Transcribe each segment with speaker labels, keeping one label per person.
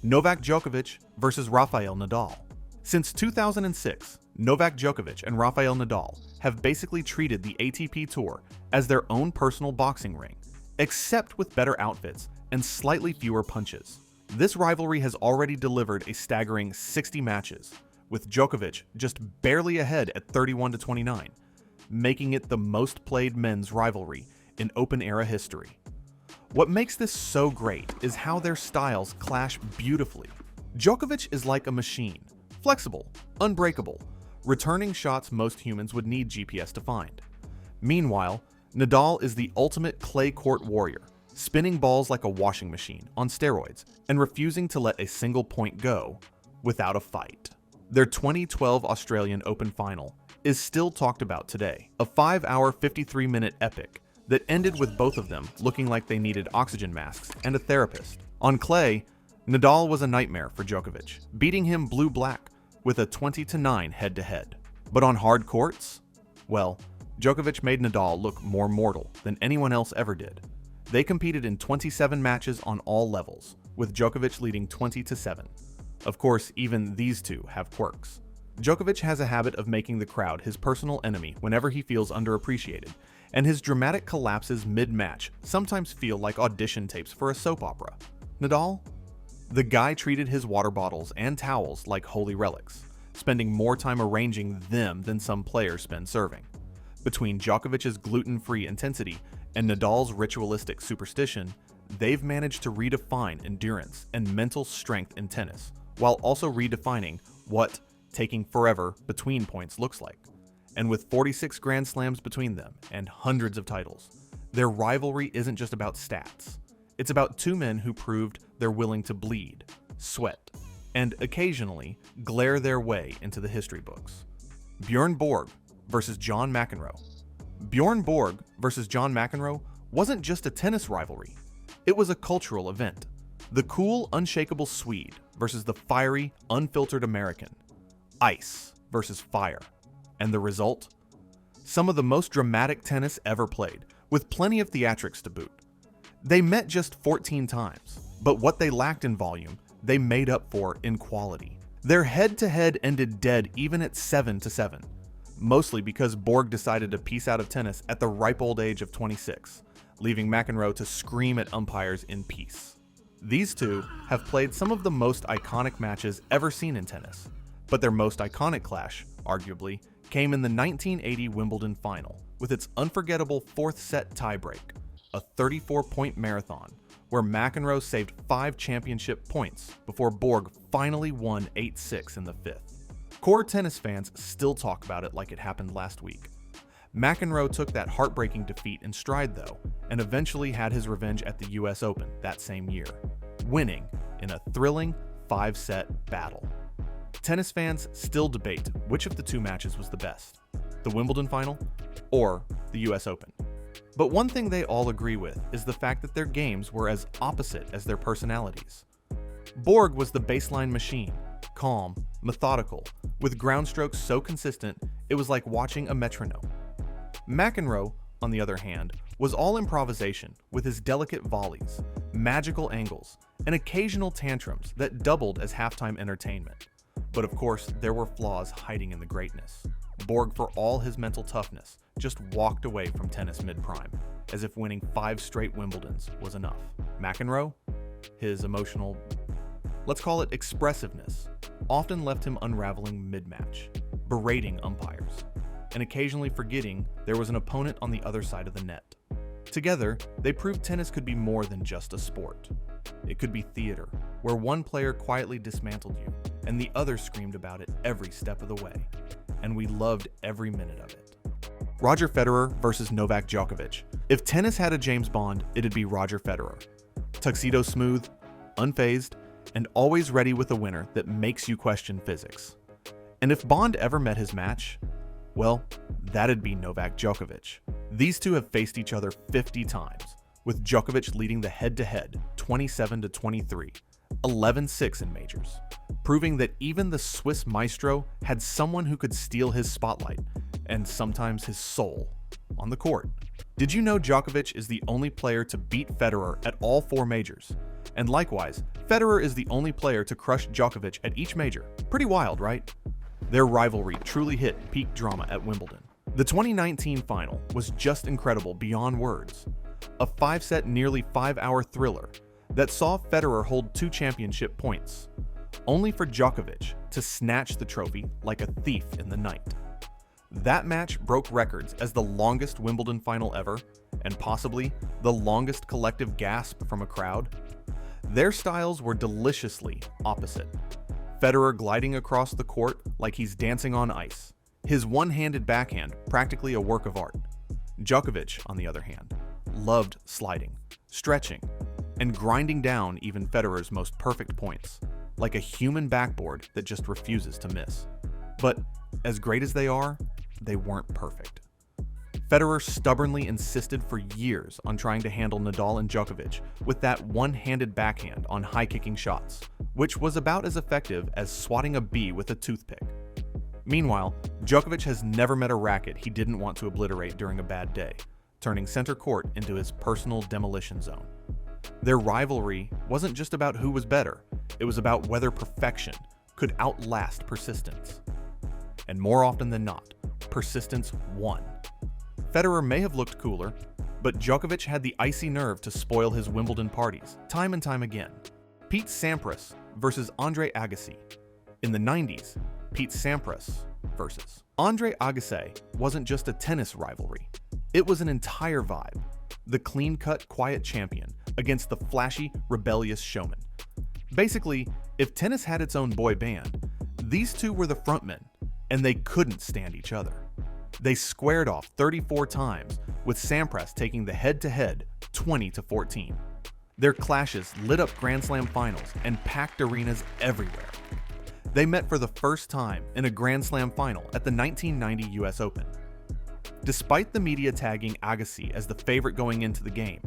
Speaker 1: Novak Djokovic versus Rafael Nadal. Since 2006, Novak Djokovic and Rafael Nadal have basically treated the ATP Tour as their own personal boxing ring, except with better outfits and slightly fewer punches. This rivalry has already delivered a staggering 60 matches, with Djokovic just barely ahead at 31-29, making it the most played men's rivalry in open-era history. What makes this so great is how their styles clash beautifully. Djokovic is like a machine, flexible, unbreakable, returning shots most humans would need GPS to find. Meanwhile, Nadal is the ultimate clay court warrior, spinning balls like a washing machine on steroids and refusing to let a single point go without a fight. Their 2012 Australian Open final is still talked about today, a 5-hour, 53-minute epic that ended with both of them looking like they needed oxygen masks and a therapist. On clay, Nadal was a nightmare for Djokovic, beating him blue-black with a 20-9 head-to-head. But on hard courts? Well, Djokovic made Nadal look more mortal than anyone else ever did. They competed in 27 matches on all levels, with Djokovic leading 20-7. Of course, even these two have quirks. Djokovic has a habit of making the crowd his personal enemy whenever he feels underappreciated, and his dramatic collapses mid-match sometimes feel like audition tapes for a soap opera. Nadal? The guy treated his water bottles and towels like holy relics, spending more time arranging them than some players spend serving. Between Djokovic's gluten-free intensity and Nadal's ritualistic superstition, they've managed to redefine endurance and mental strength in tennis, while also redefining what taking forever between points looks like. And with 46 Grand Slams between them and hundreds of titles, their rivalry isn't just about stats. It's about two men who proved they're willing to bleed, sweat, and occasionally glare their way into the history books. Bjorn Borg versus John McEnroe. Bjorn Borg versus John McEnroe wasn't just a tennis rivalry. It was a cultural event. The cool, unshakable Swede versus the fiery, unfiltered American. Ice versus fire. And the result? Some of the most dramatic tennis ever played, with plenty of theatrics to boot. They met just 14 times, but what they lacked in volume, they made up for in quality. Their head-to-head ended dead even at 7-7, mostly because Borg decided to peace out of tennis at the ripe old age of 26, leaving McEnroe to scream at umpires in peace. These two have played some of the most iconic matches ever seen in tennis, but their most iconic clash, arguably, came in the 1980 Wimbledon final, with its unforgettable fourth-set tiebreak, a 34-point marathon, where McEnroe saved 5 championship points before Borg finally won 8-6 in the fifth. Core tennis fans still talk about it like it happened last week. McEnroe took that heartbreaking defeat in stride, though, and eventually had his revenge at the US Open that same year, winning in a thrilling 5-set battle. Tennis fans still debate which of the two matches was the best, the Wimbledon final or the US Open. But one thing they all agree with is the fact that their games were as opposite as their personalities. Borg was the baseline machine, calm, methodical, with ground strokes so consistent it was like watching a metronome. McEnroe, on the other hand, was all improvisation with his delicate volleys, magical angles, and occasional tantrums that doubled as halftime entertainment. But of course, there were flaws hiding in the greatness. Borg, for all his mental toughness, just walked away from tennis mid-prime, as if winning 5 straight Wimbledons was enough. McEnroe, his emotional, let's call it expressiveness, often left him unraveling mid-match, berating umpires, and occasionally forgetting there was an opponent on the other side of the net. Together, they proved tennis could be more than just a sport. It could be theater, where one player quietly dismantled you, and the other screamed about it every step of the way. And we loved every minute of it. Roger Federer versus Novak Djokovic. If tennis had a James Bond, it'd be Roger Federer. Tuxedo smooth, unfazed, and always ready with a winner that makes you question physics. And if Bond ever met his match, well, that'd be Novak Djokovic. These two have faced each other 50 times, with Djokovic leading the head-to-head 27-23, 11-6 in majors, proving that even the Swiss maestro had someone who could steal his spotlight, and sometimes his soul, on the court. Did you know Djokovic is the only player to beat Federer at all 4 majors? And likewise, Federer is the only player to crush Djokovic at each major. Pretty wild, right? Their rivalry truly hit peak drama at Wimbledon. The 2019 final was just incredible beyond words. A 5-set, nearly 5-hour thriller that saw Federer hold 2 championship points, only for Djokovic to snatch the trophy like a thief in the night. That match broke records as the longest Wimbledon final ever, and possibly the longest collective gasp from a crowd. Their styles were deliciously opposite. Federer gliding across the court like he's dancing on ice, his one-handed backhand practically a work of art. Djokovic, on the other hand, loved sliding, stretching, and grinding down even Federer's most perfect points, like a human backboard that just refuses to miss. But as great as they are, they weren't perfect. Federer stubbornly insisted for years on trying to handle Nadal and Djokovic with that one-handed backhand on high-kicking shots, which was about as effective as swatting a bee with a toothpick. Meanwhile, Djokovic has never met a racket he didn't want to obliterate during a bad day, turning center court into his personal demolition zone. Their rivalry wasn't just about who was better, it was about whether perfection could outlast persistence. And more often than not, persistence won. Federer may have looked cooler, but Djokovic had the icy nerve to spoil his Wimbledon parties, time and time again. Pete Sampras versus Andre Agassi. In the 90s, Pete Sampras versus Andre Agassi wasn't just a tennis rivalry. It was an entire vibe. The clean-cut, quiet champion against the flashy, rebellious showman. Basically, if tennis had its own boy band, these two were the frontmen, and they couldn't stand each other. They squared off 34 times, with Sampras taking the head-to-head 20-14. Their clashes lit up Grand Slam finals and packed arenas everywhere. They met for the first time in a Grand Slam final at the 1990 US Open. Despite the media tagging Agassi as the favorite going into the game,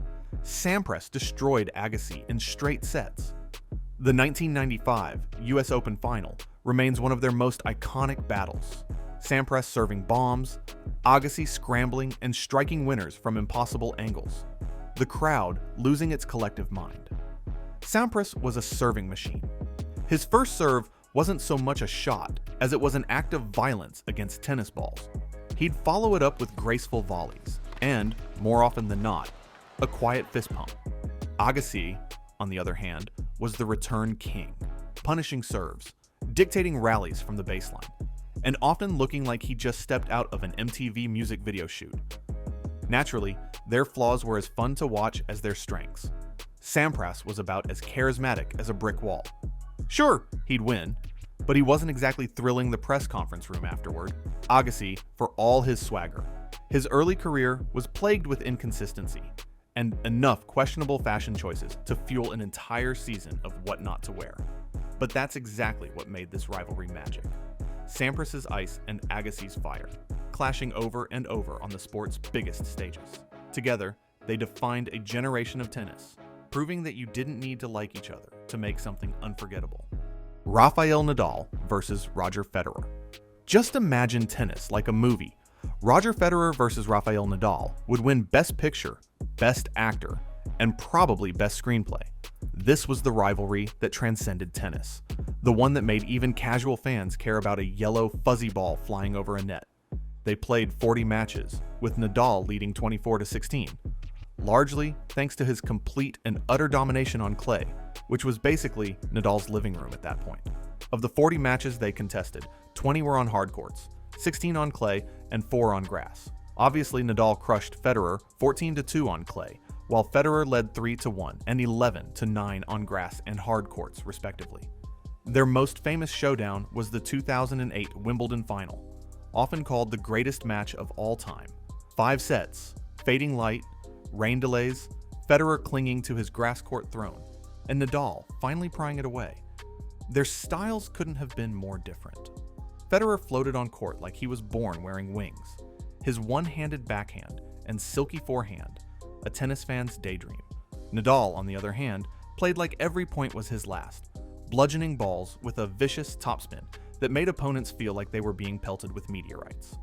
Speaker 1: Sampras destroyed Agassi in straight sets. The 1995 US Open final remains one of their most iconic battles. Sampras serving bombs, Agassi scrambling and striking winners from impossible angles. The crowd losing its collective mind. Sampras was a serving machine. His first serve wasn't so much a shot as it was an act of violence against tennis balls. He'd follow it up with graceful volleys and, more often than not, a quiet fist pump. Agassi, on the other hand, was the return king, punishing serves, dictating rallies from the baseline, and often looking like he just stepped out of an MTV music video shoot. Naturally, their flaws were as fun to watch as their strengths. Sampras was about as charismatic as a brick wall. Sure, he'd win, but he wasn't exactly thrilling the press conference room afterward. Agassi, for all his swagger, his early career was plagued with inconsistency and enough questionable fashion choices to fuel an entire season of what not to wear. But that's exactly what made this rivalry magic. Sampras's ice and Agassi's fire, clashing over and over on the sport's biggest stages. Together, they defined a generation of tennis, proving that you didn't need to like each other to make something unforgettable. Rafael Nadal versus Roger Federer. Just imagine tennis like a movie. Roger Federer versus Rafael Nadal would win Best Picture, Best Actor, and probably Best Screenplay. This was the rivalry that transcended tennis, the one that made even casual fans care about a yellow, fuzzy ball flying over a net. They played 40 matches, with Nadal leading 24-16, largely thanks to his complete and utter domination on clay, which was basically Nadal's living room at that point. Of the 40 matches they contested, 20 were on hard courts, 16 on clay, and 4 on grass. Obviously, Nadal crushed Federer 14-2 on clay, while Federer led 3-1 and 11-9 on grass and hard courts, respectively. Their most famous showdown was the 2008 Wimbledon final, often called the greatest match of all time. 5 sets, fading light, rain delays, Federer clinging to his grass court throne, and Nadal finally prying it away. Their styles couldn't have been more different. Federer floated on court like he was born wearing wings. His one-handed backhand and silky forehand, a tennis fan's daydream. Nadal, on the other hand, played like every point was his last, bludgeoning balls with a vicious topspin that made opponents feel like they were being pelted with meteorites.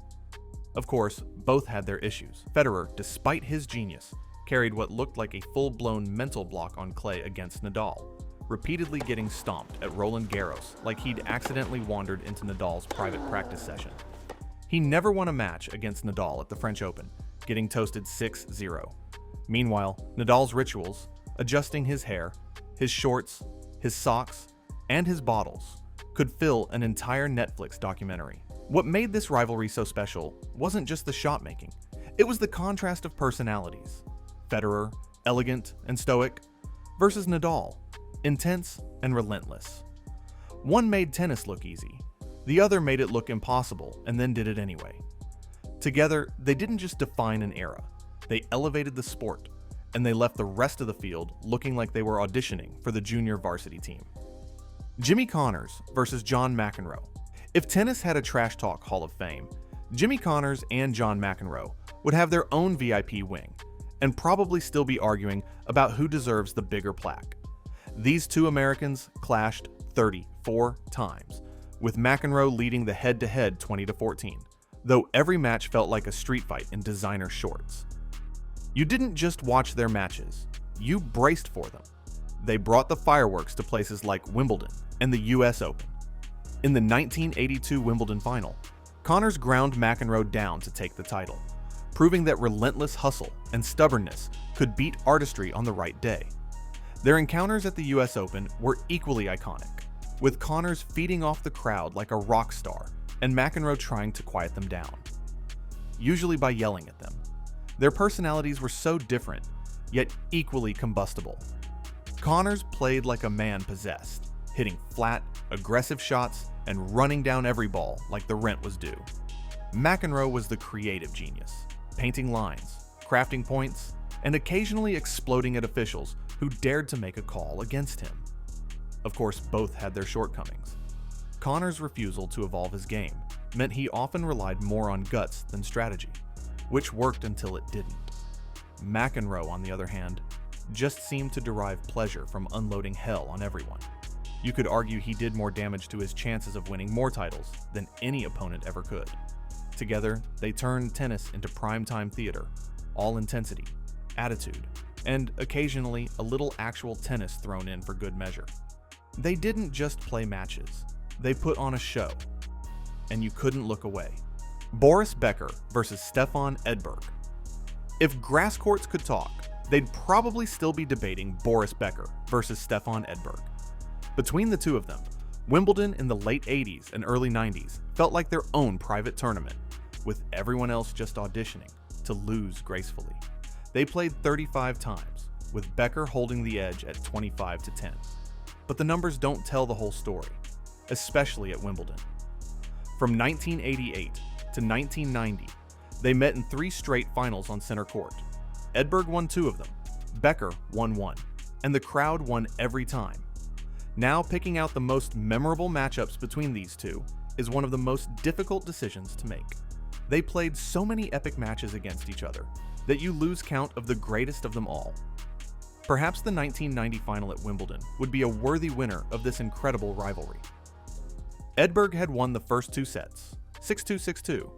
Speaker 1: Of course, both had their issues. Federer, despite his genius, carried what looked like a full-blown mental block on clay against Nadal, repeatedly getting stomped at Roland Garros like he'd accidentally wandered into Nadal's private practice session. He never won a match against Nadal at the French Open, getting toasted 6-0. Meanwhile, Nadal's rituals, adjusting his hair, his shorts, his socks, and his bottles, could fill an entire Netflix documentary. What made this rivalry so special wasn't just the shot-making. It was the contrast of personalities. Federer, elegant and stoic, versus Nadal, intense and relentless. One made tennis look easy. The other made it look impossible and then did it anyway. Together, they didn't just define an era. They elevated the sport, and they left the rest of the field looking like they were auditioning for the junior varsity team. Jimmy Connors versus John McEnroe. If tennis had a Trash Talk Hall of Fame, Jimmy Connors and John McEnroe would have their own VIP wing, and probably still be arguing about who deserves the bigger plaque. These two Americans clashed 34 times, with McEnroe leading the head-to-head 20-14, though every match felt like a street fight in designer shorts. You didn't just watch their matches, you braced for them. They brought the fireworks to places like Wimbledon and the US Open. In the 1982 Wimbledon final, Connors ground McEnroe down to take the title, proving that relentless hustle and stubbornness could beat artistry on the right day. Their encounters at the US Open were equally iconic, with Connors feeding off the crowd like a rock star and McEnroe trying to quiet them down, usually by yelling at them. Their personalities were so different, yet equally combustible. Connors played like a man possessed, hitting flat, aggressive shots and running down every ball like the rent was due. McEnroe was the creative genius, painting lines, crafting points, and occasionally exploding at officials who dared to make a call against him. Of course, both had their shortcomings. Connors' refusal to evolve his game meant he often relied more on guts than strategy, which worked until it didn't. McEnroe, on the other hand, just seemed to derive pleasure from unloading hell on everyone. You could argue he did more damage to his chances of winning more titles than any opponent ever could. Together, they turned tennis into primetime theater, all intensity, attitude, and occasionally a little actual tennis thrown in for good measure. They didn't just play matches, they put on a show, and you couldn't look away. Boris Becker versus Stefan Edberg. If grass courts could talk, they'd probably still be debating Boris Becker versus Stefan Edberg. Between the two of them, Wimbledon in the late 80s and early 90s felt like their own private tournament, with everyone else just auditioning to lose gracefully. They played 35 times, with Becker holding the edge at 25-10. But the numbers don't tell the whole story, especially at Wimbledon. From 1988 to 1990, they met in 3 straight finals on center court. Edberg won 2 of them, Becker won 1, and the crowd won every time. Now picking out the most memorable matchups between these two is one of the most difficult decisions to make. They played so many epic matches against each other that you lose count of the greatest of them all. Perhaps the 1990 final at Wimbledon would be a worthy winner of this incredible rivalry. Edberg had won the first 2 sets, 6-2, 6-2,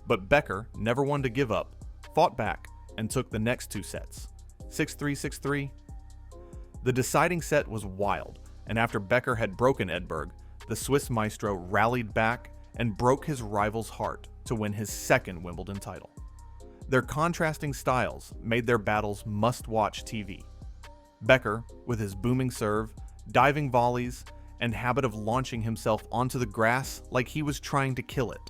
Speaker 1: but Becker, never one to give up, fought back and took the next 2 sets, 6-3, 6-3. The deciding set was wild, and after Becker had broken Edberg, the Swiss maestro rallied back and broke his rival's heart to win his 2nd Wimbledon title. Their contrasting styles made their battles must-watch TV. Becker, with his booming serve, diving volleys, and habit of launching himself onto the grass like he was trying to kill it.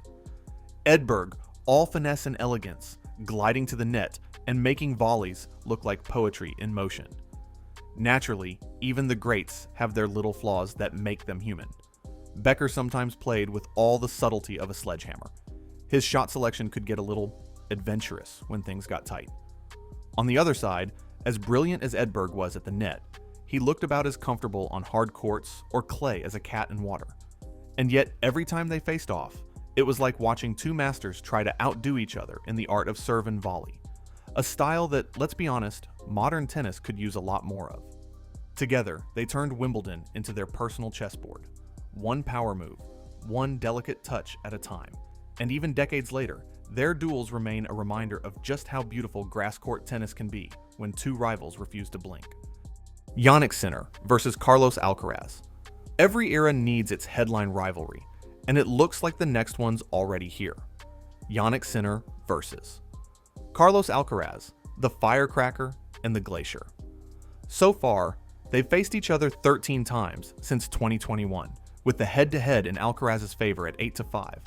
Speaker 1: Edberg, all finesse and elegance, gliding to the net and making volleys look like poetry in motion. Naturally, even the greats have their little flaws that make them human. Becker sometimes played with all the subtlety of a sledgehammer. His shot selection could get a little adventurous when things got tight. On the other side, as brilliant as Edberg was at the net, he looked about as comfortable on hard courts or clay as a cat in water. And yet, every time they faced off, it was like watching 2 masters try to outdo each other in the art of serve and volley, a style that, let's be honest, modern tennis could use a lot more of. Together, they turned Wimbledon into their personal chessboard, one power move, one delicate touch at a time, and even decades later, Their duels remain a reminder of just how beautiful grass-court tennis can be when two rivals refuse to blink. Jannik Sinner versus Carlos Alcaraz. Every era needs its headline rivalry, and it looks like the next one's already here. Jannik Sinner versus Carlos Alcaraz, the firecracker and the glacier. So far, they've faced each other 13 times since 2021, with the head-to-head in Alcaraz's favor at 8-5.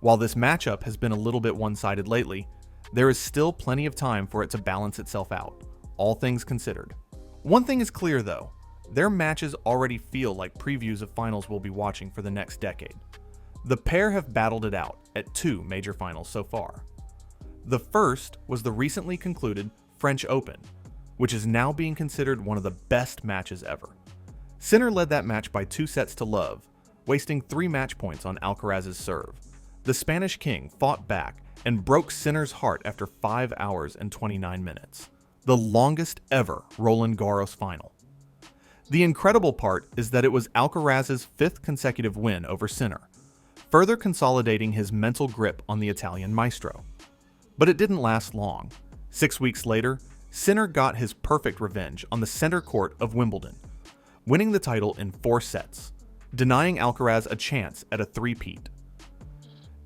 Speaker 1: While this matchup has been a little bit one-sided lately, there is still plenty of time for it to balance itself out, all things considered. One thing is clear though, their matches already feel like previews of finals we'll be watching for the next decade. The pair have battled it out at 2 major finals so far. The first was the recently concluded French Open, which is now being considered one of the best matches ever. Sinner led that match by 2-0, wasting 3 match points on Alcaraz's serve. The Spanish king fought back and broke Sinner's heart after 5 hours and 29 minutes, the longest ever Roland Garros final. The incredible part is that it was Alcaraz's 5th consecutive win over Sinner, further consolidating his mental grip on the Italian maestro. But it didn't last long. 6 weeks later, Sinner got his perfect revenge on the center court of Wimbledon, winning the title in 4 sets, denying Alcaraz a chance at a three-peat.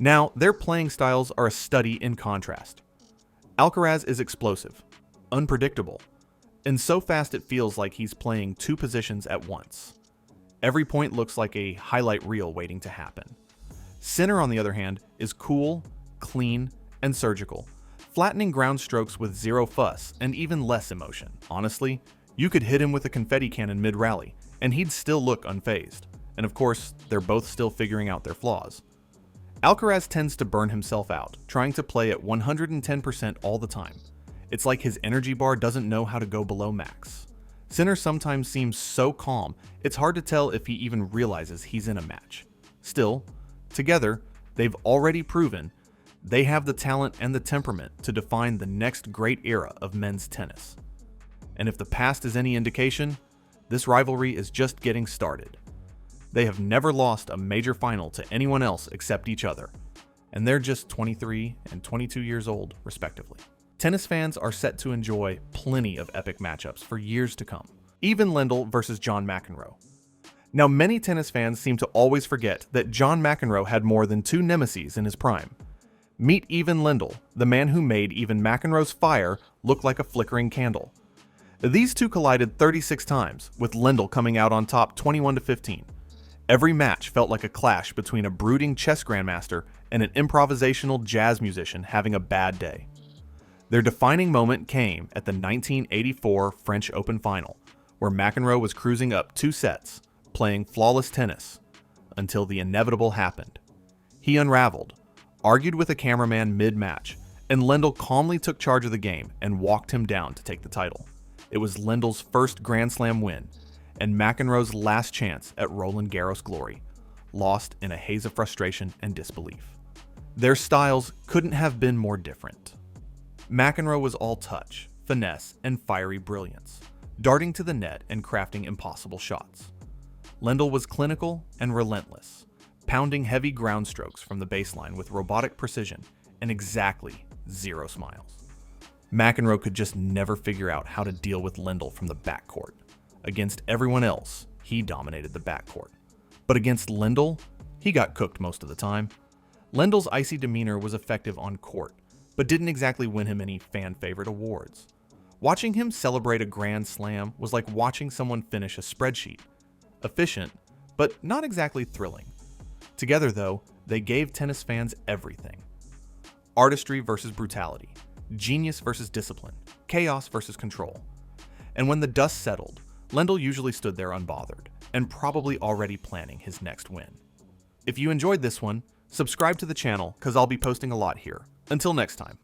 Speaker 1: Now, their playing styles are a study in contrast. Alcaraz is explosive, unpredictable, and so fast it feels like he's playing 2 positions at once. Every point looks like a highlight reel waiting to happen. Sinner, on the other hand, is cool, clean, and surgical, flattening ground strokes with 0 fuss and even less emotion. Honestly, you could hit him with a confetti cannon mid-rally, and he'd still look unfazed. And of course, they're both still figuring out their flaws. Alcaraz tends to burn himself out, trying to play at 110% all the time. It's like his energy bar doesn't know how to go below max. Sinner sometimes seems so calm, it's hard to tell if he even realizes he's in a match. Still, together, they've already proven they have the talent and the temperament to define the next great era of men's tennis. And if the past is any indication, this rivalry is just getting started. They have never lost a major final to anyone else except each other, and they're just 23 and 22 years old, respectively. Tennis fans are set to enjoy plenty of epic matchups for years to come. Even Lindle versus John McEnroe. Now, many tennis fans seem to always forget that John McEnroe had more than 2 nemeses in his prime. Meet Even Lindle, the man who made even McEnroe's fire look like a flickering candle. These two collided 36 times, with Lindle coming out on top 21-15. Every match felt like a clash between a brooding chess grandmaster and an improvisational jazz musician having a bad day. Their defining moment came at the 1984 French Open final, where McEnroe was cruising up 2 sets, playing flawless tennis, until the inevitable happened. He unraveled, argued with a cameraman mid-match, and Lindle calmly took charge of the game and walked him down to take the title. It was Lindle's first Grand Slam win, and McEnroe's last chance at Roland Garros glory, lost in a haze of frustration and disbelief. Their styles couldn't have been more different. McEnroe was all touch, finesse, and fiery brilliance, darting to the net and crafting impossible shots. Lindle was clinical and relentless, pounding heavy ground strokes from the baseline with robotic precision and exactly 0 smiles. McEnroe could just never figure out how to deal with Lindle from the backcourt. Against everyone else, he dominated the backcourt. But against Lindle, he got cooked most of the time. Lindle's icy demeanor was effective on court, but didn't exactly win him any fan-favorite awards. Watching him celebrate a Grand Slam was like watching someone finish a spreadsheet. Efficient, but not exactly thrilling. Together, though, they gave tennis fans everything. Artistry versus brutality, genius versus discipline, chaos versus control. And when the dust settled, Lindle usually stood there unbothered, and probably already planning his next win. If you enjoyed this one, subscribe to the channel, cause I'll be posting a lot here. Until next time.